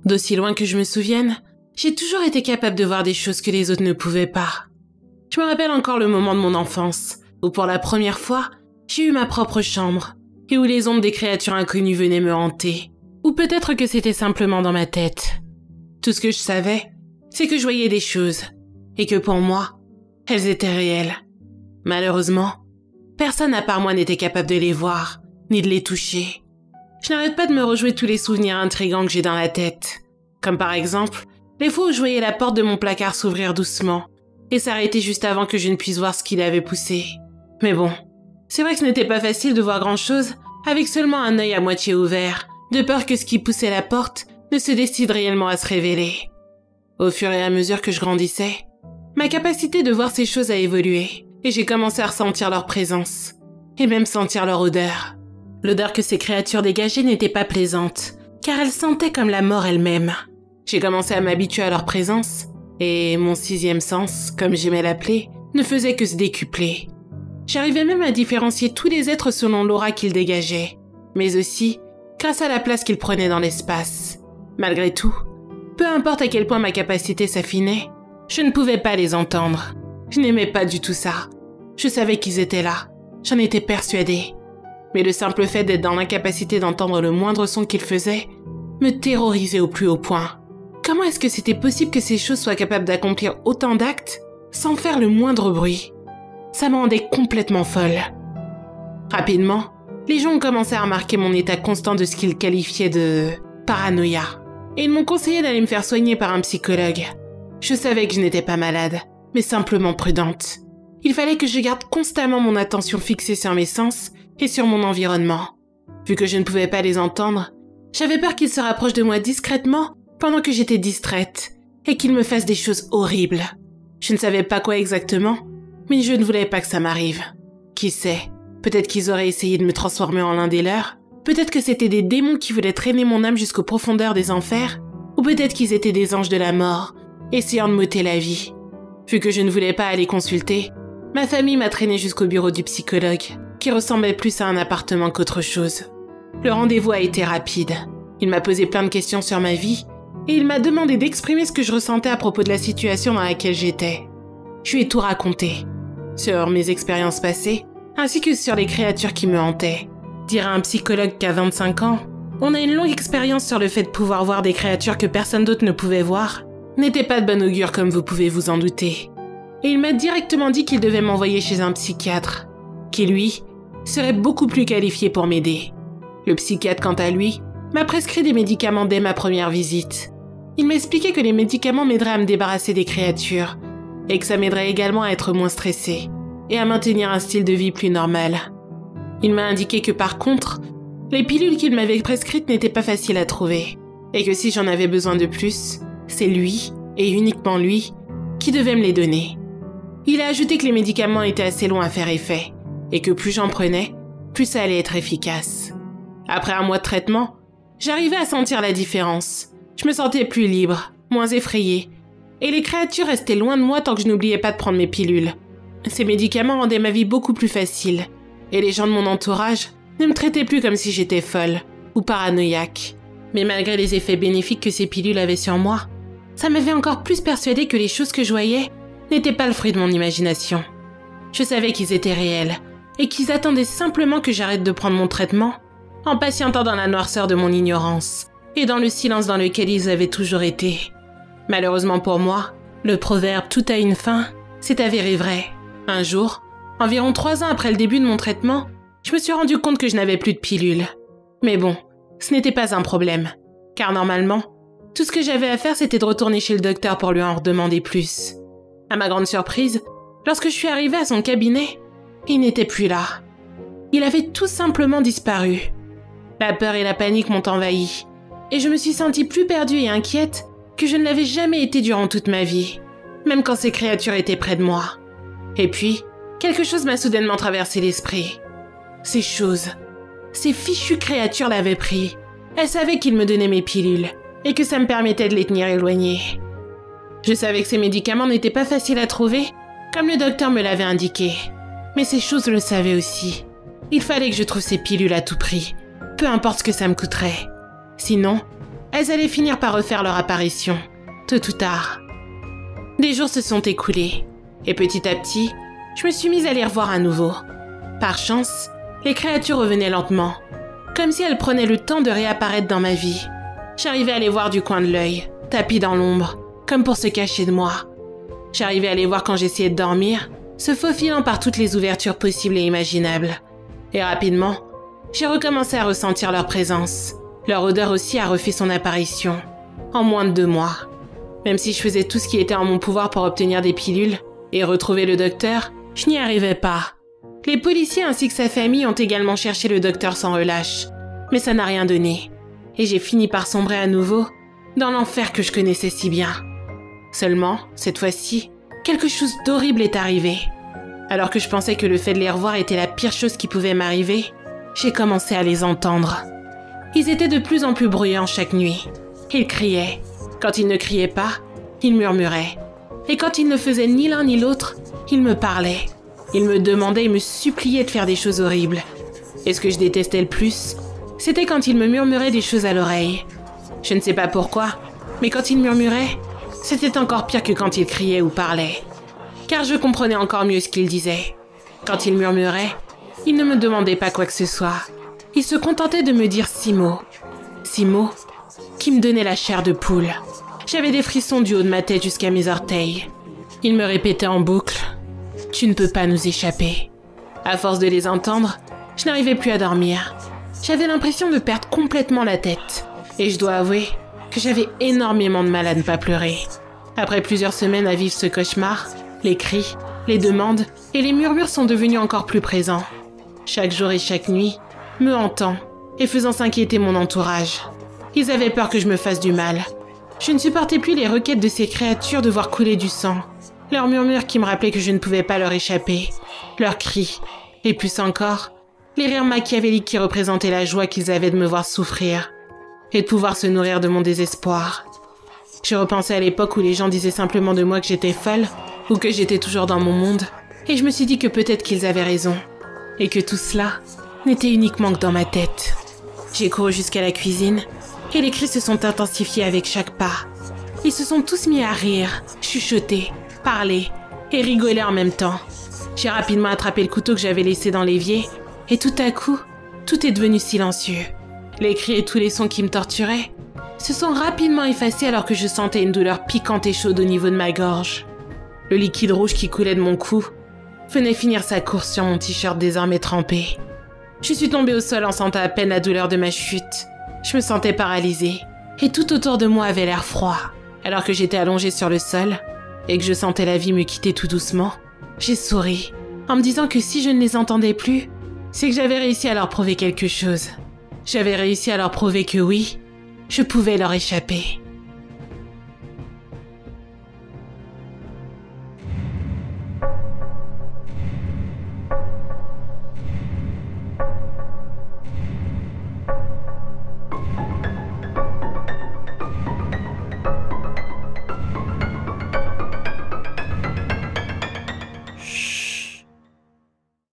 D'aussi loin que je me souvienne, j'ai toujours été capable de voir des choses que les autres ne pouvaient pas. Je me rappelle encore le moment de mon enfance, où pour la première fois, j'ai eu ma propre chambre, et où les ombres des créatures inconnues venaient me hanter. Ou peut-être que c'était simplement dans ma tête. Tout ce que je savais, c'est que je voyais des choses, et que pour moi, elles étaient réelles. Malheureusement, personne à part moi n'était capable de les voir, ni de les toucher. Je n'arrête pas de me rejouer tous les souvenirs intrigants que j'ai dans la tête. Comme par exemple, les fois où je voyais la porte de mon placard s'ouvrir doucement, et s'arrêter juste avant que je ne puisse voir ce qui l'avait poussé. Mais bon, c'est vrai que ce n'était pas facile de voir grand-chose avec seulement un œil à moitié ouvert, de peur que ce qui poussait la porte ne se décide réellement à se révéler. Au fur et à mesure que je grandissais, ma capacité de voir ces choses a évolué, et j'ai commencé à ressentir leur présence, et même sentir leur odeur. L'odeur que ces créatures dégageaient n'était pas plaisante, car elles sentaient comme la mort elle-même. J'ai commencé à m'habituer à leur présence, et mon sixième sens, comme j'aimais l'appeler, ne faisait que se décupler. J'arrivais même à différencier tous les êtres selon l'aura qu'ils dégageaient, mais aussi grâce à la place qu'ils prenaient dans l'espace. Malgré tout, peu importe à quel point ma capacité s'affinait, je ne pouvais pas les entendre. Je n'aimais pas du tout ça. Je savais qu'ils étaient là, j'en étais persuadée. Mais le simple fait d'être dans l'incapacité d'entendre le moindre son qu'ils faisaient me terrorisait au plus haut point. Comment est-ce que c'était possible que ces choses soient capables d'accomplir autant d'actes sans faire le moindre bruit? Ça me rendait complètement folle. Rapidement, les gens ont commencé à remarquer mon état constant de ce qu'ils qualifiaient de paranoïa. Et ils m'ont conseillé d'aller me faire soigner par un psychologue. Je savais que je n'étais pas malade, mais simplement prudente. Il fallait que je garde constamment mon attention fixée sur mes sens et sur mon environnement. Vu que je ne pouvais pas les entendre, j'avais peur qu'ils se rapprochent de moi discrètement pendant que j'étais distraite et qu'ils me fassent des choses horribles. Je ne savais pas quoi exactement, mais je ne voulais pas que ça m'arrive. Qui sait, peut-être qu'ils auraient essayé de me transformer en l'un des leurs, peut-être que c'était des démons qui voulaient traîner mon âme jusqu'aux profondeurs des enfers, ou peut-être qu'ils étaient des anges de la mort, essayant de m'ôter la vie. Vu que je ne voulais pas aller consulter, ma famille m'a traîné jusqu'au bureau du psychologue, qui ressemblait plus à un appartement qu'autre chose. Le rendez-vous a été rapide. Il m'a posé plein de questions sur ma vie, et il m'a demandé d'exprimer ce que je ressentais à propos de la situation dans laquelle j'étais. Je lui ai tout raconté, sur mes expériences passées, ainsi que sur les créatures qui me hantaient. Dire à un psychologue qu'à 25 ans, on a une longue expérience sur le fait de pouvoir voir des créatures que personne d'autre ne pouvait voir, n'était pas de bon augure comme vous pouvez vous en douter. Et il m'a directement dit qu'il devait m'envoyer chez un psychiatre, qui lui, serait beaucoup plus qualifié pour m'aider. Le psychiatre, quant à lui, m'a prescrit des médicaments dès ma première visite. Il m'a expliqué que les médicaments m'aideraient à me débarrasser des créatures, et que ça m'aiderait également à être moins stressée, et à maintenir un style de vie plus normal. Il m'a indiqué que par contre, les pilules qu'il m'avait prescrites n'étaient pas faciles à trouver, et que si j'en avais besoin de plus, c'est lui, et uniquement lui, qui devait me les donner. Il a ajouté que les médicaments étaient assez longs à faire effet, et que plus j'en prenais, plus ça allait être efficace. Après un mois de traitement, j'arrivais à sentir la différence. Je me sentais plus libre, moins effrayée, et les créatures restaient loin de moi tant que je n'oubliais pas de prendre mes pilules. Ces médicaments rendaient ma vie beaucoup plus facile, et les gens de mon entourage ne me traitaient plus comme si j'étais folle ou paranoïaque. Mais malgré les effets bénéfiques que ces pilules avaient sur moi, ça m'avait encore plus persuadée que les choses que je voyais n'étaient pas le fruit de mon imagination. Je savais qu'ils étaient réels, et qu'ils attendaient simplement que j'arrête de prendre mon traitement, en patientant dans la noirceur de mon ignorance, et dans le silence dans lequel ils avaient toujours été. Malheureusement pour moi, le proverbe « tout a une fin » s'est avéré vrai. Un jour, environ 3 ans après le début de mon traitement, je me suis rendu compte que je n'avais plus de pilules. Mais bon, ce n'était pas un problème, car normalement, tout ce que j'avais à faire c'était de retourner chez le docteur pour lui en redemander plus. À ma grande surprise, lorsque je suis arrivée à son cabinet, il n'était plus là. Il avait tout simplement disparu. La peur et la panique m'ont envahie, et je me suis sentie plus perdue et inquiète que je ne l'avais jamais été durant toute ma vie, même quand ces créatures étaient près de moi. Et puis, quelque chose m'a soudainement traversé l'esprit. Ces choses, ces fichues créatures l'avaient pris. Elles savaient qu'ils me donnaient mes pilules, et que ça me permettait de les tenir éloignées. Je savais que ces médicaments n'étaient pas faciles à trouver, comme le docteur me l'avait indiqué. Mais ces choses le savaient aussi. Il fallait que je trouve ces pilules à tout prix, peu importe ce que ça me coûterait. Sinon, elles allaient finir par refaire leur apparition, tôt ou tard. Des jours se sont écoulés, et petit à petit, je me suis mise à les revoir à nouveau. Par chance, les créatures revenaient lentement, comme si elles prenaient le temps de réapparaître dans ma vie. J'arrivais à les voir du coin de l'œil, tapis dans l'ombre, comme pour se cacher de moi. J'arrivais à les voir quand j'essayais de dormir, se faufilant par toutes les ouvertures possibles et imaginables. Et rapidement, j'ai recommencé à ressentir leur présence. Leur odeur aussi a refait son apparition, en moins de 2 mois. Même si je faisais tout ce qui était en mon pouvoir pour obtenir des pilules et retrouver le docteur, je n'y arrivais pas. Les policiers ainsi que sa famille ont également cherché le docteur sans relâche, mais ça n'a rien donné. Et j'ai fini par sombrer à nouveau dans l'enfer que je connaissais si bien. Seulement, cette fois-ci, quelque chose d'horrible est arrivé. Alors que je pensais que le fait de les revoir était la pire chose qui pouvait m'arriver, j'ai commencé à les entendre. Ils étaient de plus en plus bruyants chaque nuit. Ils criaient. Quand ils ne criaient pas, ils murmuraient. Et quand ils ne faisaient ni l'un ni l'autre, ils me parlaient. Ils me demandaient et me suppliaient de faire des choses horribles. Et ce que je détestais le plus, c'était quand ils me murmuraient des choses à l'oreille. Je ne sais pas pourquoi, mais quand ils murmuraient, c'était encore pire que quand ils criaient ou parlaient. Car je comprenais encore mieux ce qu'ils disaient. Quand ils murmuraient, ils ne me demandaient pas quoi que ce soit. Ils se contentaient de me dire 6 mots. 6 mots qui me donnaient la chair de poule. J'avais des frissons du haut de ma tête jusqu'à mes orteils. Ils me répétaient en boucle « Tu ne peux pas nous échapper ». À force de les entendre, je n'arrivais plus à dormir. J'avais l'impression de perdre complètement la tête. Et je dois avouer que j'avais énormément de mal à ne pas pleurer. Après plusieurs semaines à vivre ce cauchemar, les cris, les demandes et les murmures sont devenus encore plus présents. Chaque jour et chaque nuit, me hantant et faisant s'inquiéter mon entourage. Ils avaient peur que je me fasse du mal. Je ne supportais plus les requêtes de ces créatures de voir couler du sang. Leurs murmures qui me rappelaient que je ne pouvais pas leur échapper. Leurs cris. Et plus encore, les rires machiavéliques qui représentaient la joie qu'ils avaient de me voir souffrir. Et de pouvoir se nourrir de mon désespoir. Je repensais à l'époque où les gens disaient simplement de moi que j'étais folle, ou que j'étais toujours dans mon monde, et je me suis dit que peut-être qu'ils avaient raison. Et que tout cela n'était uniquement que dans ma tête. J'ai couru jusqu'à la cuisine, et les cris se sont intensifiés avec chaque pas. Ils se sont tous mis à rire, chuchoter, parler et rigoler en même temps. J'ai rapidement attrapé le couteau que j'avais laissé dans l'évier, et tout à coup, tout est devenu silencieux. Les cris et tous les sons qui me torturaient se sont rapidement effacés alors que je sentais une douleur piquante et chaude au niveau de ma gorge. Le liquide rouge qui coulait de mon cou venait finir sa course sur mon t-shirt désormais trempé. Je suis tombée au sol en sentant à peine la douleur de ma chute. Je me sentais paralysée et tout autour de moi avait l'air froid. Alors que j'étais allongée sur le sol et que je sentais la vie me quitter tout doucement, j'ai souri en me disant que si je ne les entendais plus, c'est que j'avais réussi à leur prouver quelque chose. J'avais réussi à leur prouver que oui, je pouvais leur échapper.